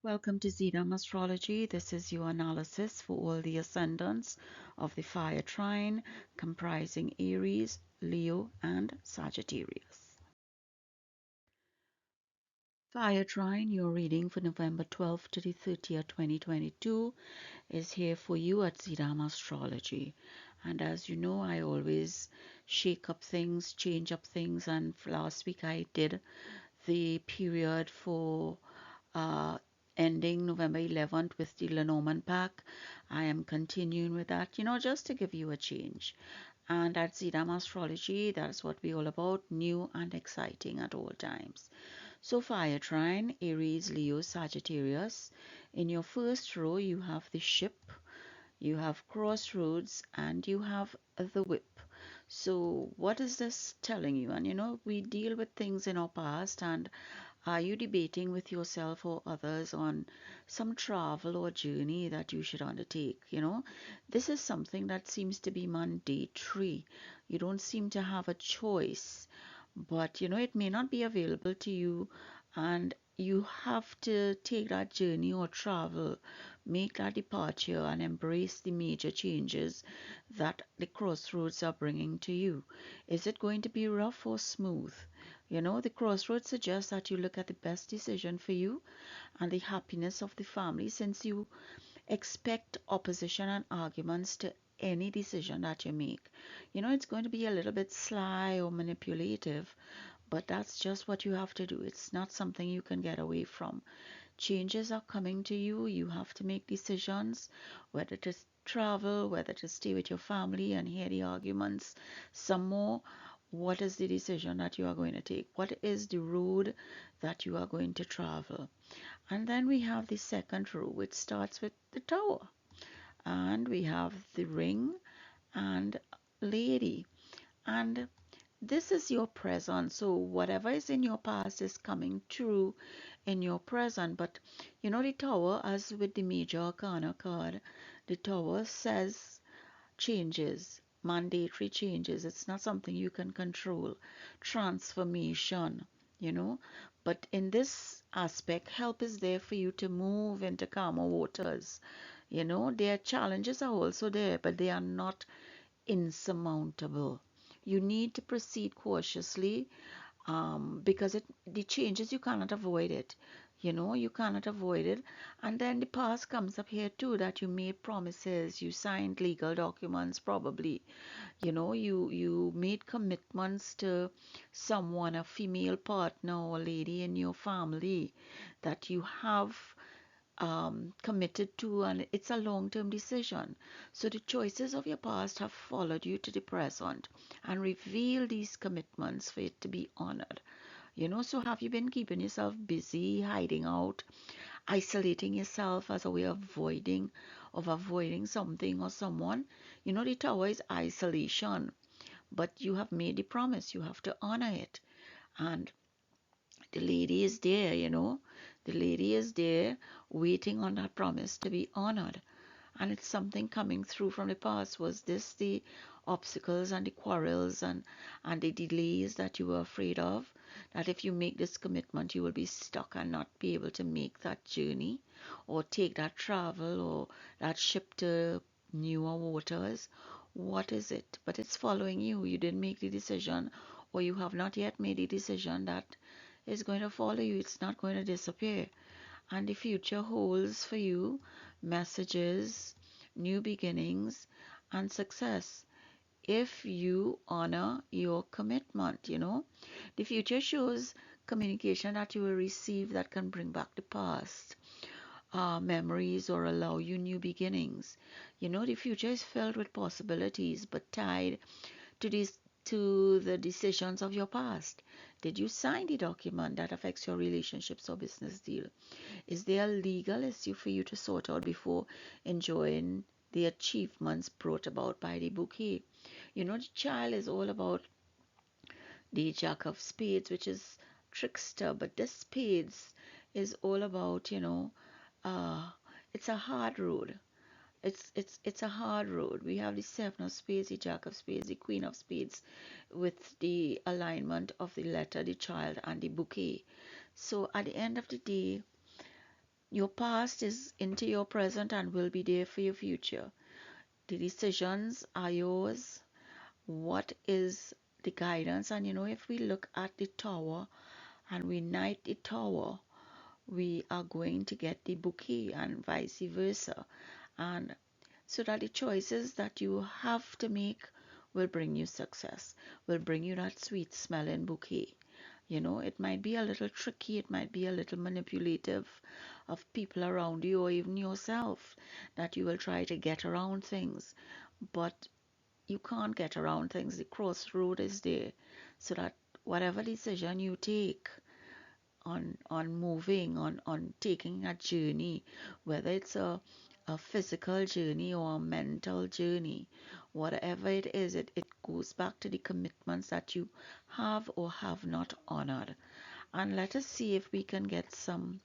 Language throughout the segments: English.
Welcome to Zedam Astrology. This is your analysis for all the ascendants of the Fire Trine, comprising Aries, Leo, and Sagittarius. Fire Trine, your reading for November 12th to the 30th, 2022, is here for you at Zedam Astrology. And as you know, I always shake up things, change up things, and last week I did the period for uh, ending November 11th with the Lenormand pack. I am continuing with that, just to give you a change. And at Zedam Astrology, that's what we're all about, new and exciting at all times. So Fire Trine, Aries, Leo, Sagittarius. In your first row, you have the ship, you have crossroads, and you have the whip. So what is this telling you? And we deal with things in our past, and are you debating with yourself or others on some travel or journey that you should undertake? This is something that seems to be mandatory. You don't seem to have a choice, but it may not be available to you, and you have to take that journey or travel, make that departure, and embrace the major changes that the crossroads are bringing to you. Is it going to be rough or smooth? The crossroads suggests that you look at the best decision for you and the happiness of the family, since you expect opposition and arguments to any decision that you make. It's going to be a little bit sly or manipulative, but that's just what you have to do. It's not something you can get away from. Changes are coming to you. You have to make decisions, whether to travel, whether to stay with your family and hear the arguments some more. What is the decision that you are going to take? What is the road that you are going to travel? And then we have the second row, which starts with the Tower. And we have the Ring and Lady. And this is your present. So whatever is in your past is coming true in your present. But the Tower, as with the major arcana card, the Tower says changes, mandatory changes. It's not something you can control. Transformation, you know. But in this aspect, help is there for you to move into calmer waters. Their challenges are also there, but they are not insurmountable. You need to proceed cautiously, because the changes, you cannot avoid it. You cannot avoid it. And then the past comes up here too, that you made promises, you signed legal documents probably. You made commitments to someone, a female partner or lady in your family, that you have committed to, and it's a long-term decision. So the choices of your past have followed you to the present and reveal these commitments for it to be honored. So have you been keeping yourself busy, hiding out, isolating yourself as a way of avoiding something or someone? The Tower is isolation, but you have made the promise, you have to honor it. And the lady is there, the lady is there waiting on that promise to be honored. And it's something coming through from the past. Was this the obstacles and the quarrels and the delays that you were afraid of? That if you make this commitment, you will be stuck and not be able to make that journey or take that travel or that ship to newer waters? What is it? But it's following you. You didn't make the decision, or you have not yet made the decision that is going to follow you. It's not going to disappear. And the future holds for you messages, new beginnings, and success if you honor your commitment. The future shows communication that you will receive that can bring back the past memories or allow you new beginnings. The future is filled with possibilities, but tied to these to the decisions of your past. Did you sign the document that affects your relationships or business deal? Is there a legal issue for you to sort out before enjoying the achievements brought about by the bouquet? The child is all about the Jack of Spades, which is trickster, but this Spades is all about, uh, it's a hard road. It's a hard road. We have the Seven of Spades, the Jack of Spades, the Queen of Spades, with the alignment of the letter, the child, and the bouquet. So at the end of the day, Your past is into your present and will be there for your future. The decisions are yours. What is the guidance? And if we look at the tower and we knight the tower, we are going to get the bouquet and vice versa. And so that the choices that you have to make will bring you success, will bring you that sweet smelling bouquet. It might be a little tricky, it might be a little manipulative of people around you or even yourself that you will try to get around things. But you can't get around things. The crossroad is there so that whatever decision you take on moving, on taking a journey, whether it's a physical journey or a mental journey, whatever it is, it goes back to the commitments that you have or have not honored. And let us see if we can get some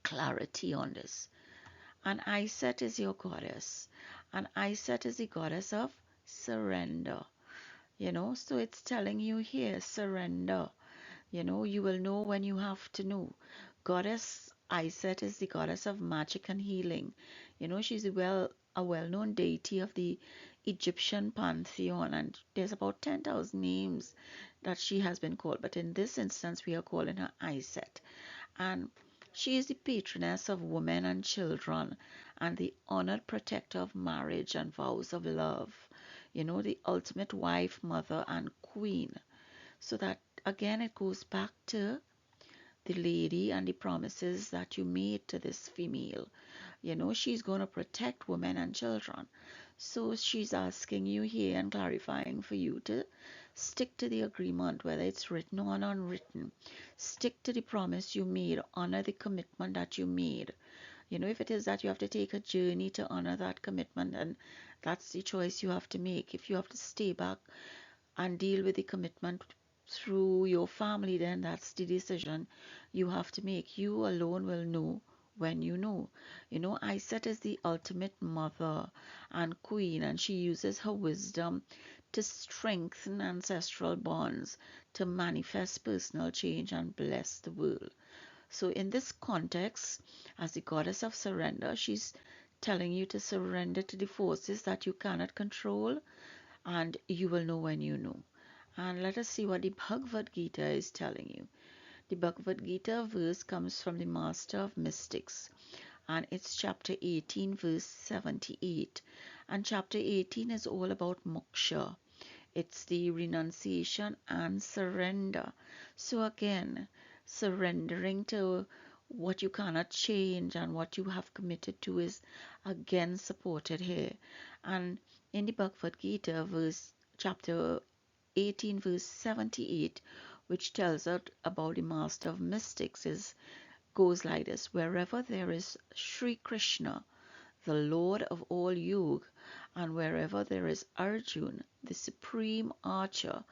clarity on this. And Iset is your goddess. And Iset is the goddess of surrender. So it's telling you here, surrender. You will know when you have to know. Goddess Iset is the goddess of magic and healing. She's a well-known deity of the Egyptian pantheon, and there's about 10,000 names that she has been called. But in this instance, we are calling her Iset. And she is the patroness of women and children and the honored protector of marriage and vows of love. The ultimate wife, mother, and queen. So that again, it goes back to the lady and the promises that you made to this female. She's going to protect women and children. So she's asking you here and clarifying for you to stick to the agreement, whether it's written or unwritten. Stick to the promise you made, honor the commitment that you made. If it is that you have to take a journey to honor that commitment, and that's the choice you have to make. If you have to stay back and deal with the commitment through your family, then that's the decision you have to make. You alone will know when you know. Iset is the ultimate mother and queen, and she uses her wisdom to strengthen ancestral bonds, to manifest personal change and bless the world. So, in this context, as the goddess of surrender, she's telling you to surrender to the forces that you cannot control, and you will know when you know. And let us see what the Bhagavad Gita is telling you. The Bhagavad Gita verse comes from the Master of Mystics, and it's chapter 18, verse 78. And chapter 18 is all about moksha. It's the renunciation and surrender. So again, surrendering to what you cannot change and what you have committed to is again supported here. And in the Bhagavad Gita, chapter 18, verse 78, which tells us about the Master of Mystics, goes like this: wherever there is Sri Krishna, the Lord of all Yug, and wherever there is Arjun, the supreme archer,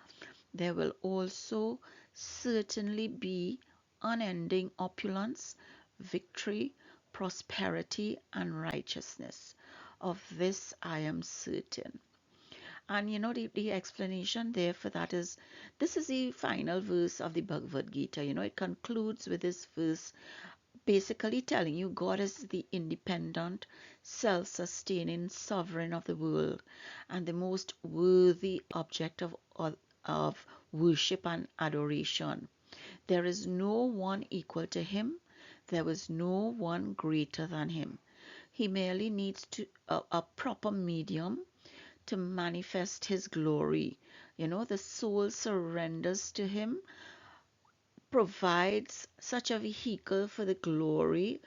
there will also certainly be unending opulence, victory, prosperity, and righteousness. Of this I am certain. And the explanation there for that is, this is the final verse of the Bhagavad Gita. It concludes with this verse basically telling you God is the independent, self-sustaining sovereign of the world and the most worthy object of worship and adoration. There is no one equal to him. There is no one greater than him. He merely needs a proper medium to manifest his glory. The soul surrenders to him, provides such a vehicle for the glory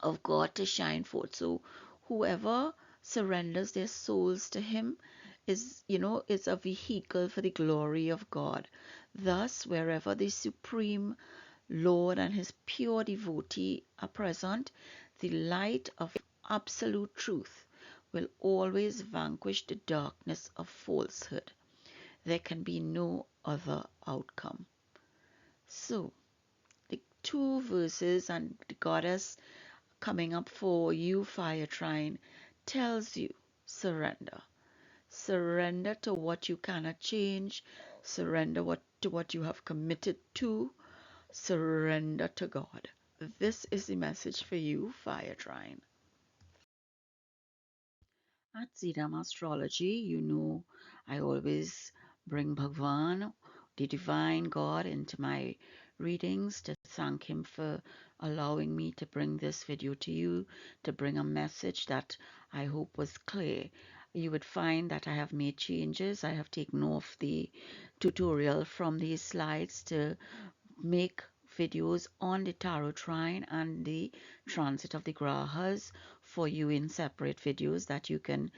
of God to shine forth. So whoever surrenders their souls to him is a vehicle for the glory of God. Thus, wherever the supreme Lord and his pure devotee are present, the light of absolute truth will always vanquish the darkness of falsehood. There can be no other outcome. So, the two verses and the goddess coming up for you, Fire Trine, tells you surrender. Surrender to what you cannot change. Surrender to what you have committed to. Surrender to God. this is the message for you, Fire Trine. At Zidam Astrology, you know, I always bring Bhagwan, the divine God, into my readings to thank him for allowing me to bring this video to you, to bring a message that I hope was clear. You would find that I have made changes. I have taken off the tutorial from these slides to make videos on the tarot trine and the transit of the grahas for you in separate videos that you can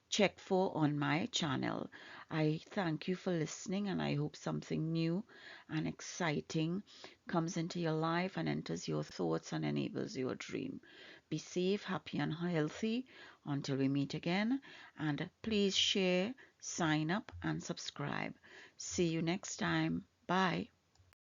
check for on my channel. I thank you for listening, and I hope something new and exciting comes into your life and enters your thoughts and enables your dream. Be safe, happy, and healthy until we meet again. And please share, sign up, and subscribe. See you next time. Bye.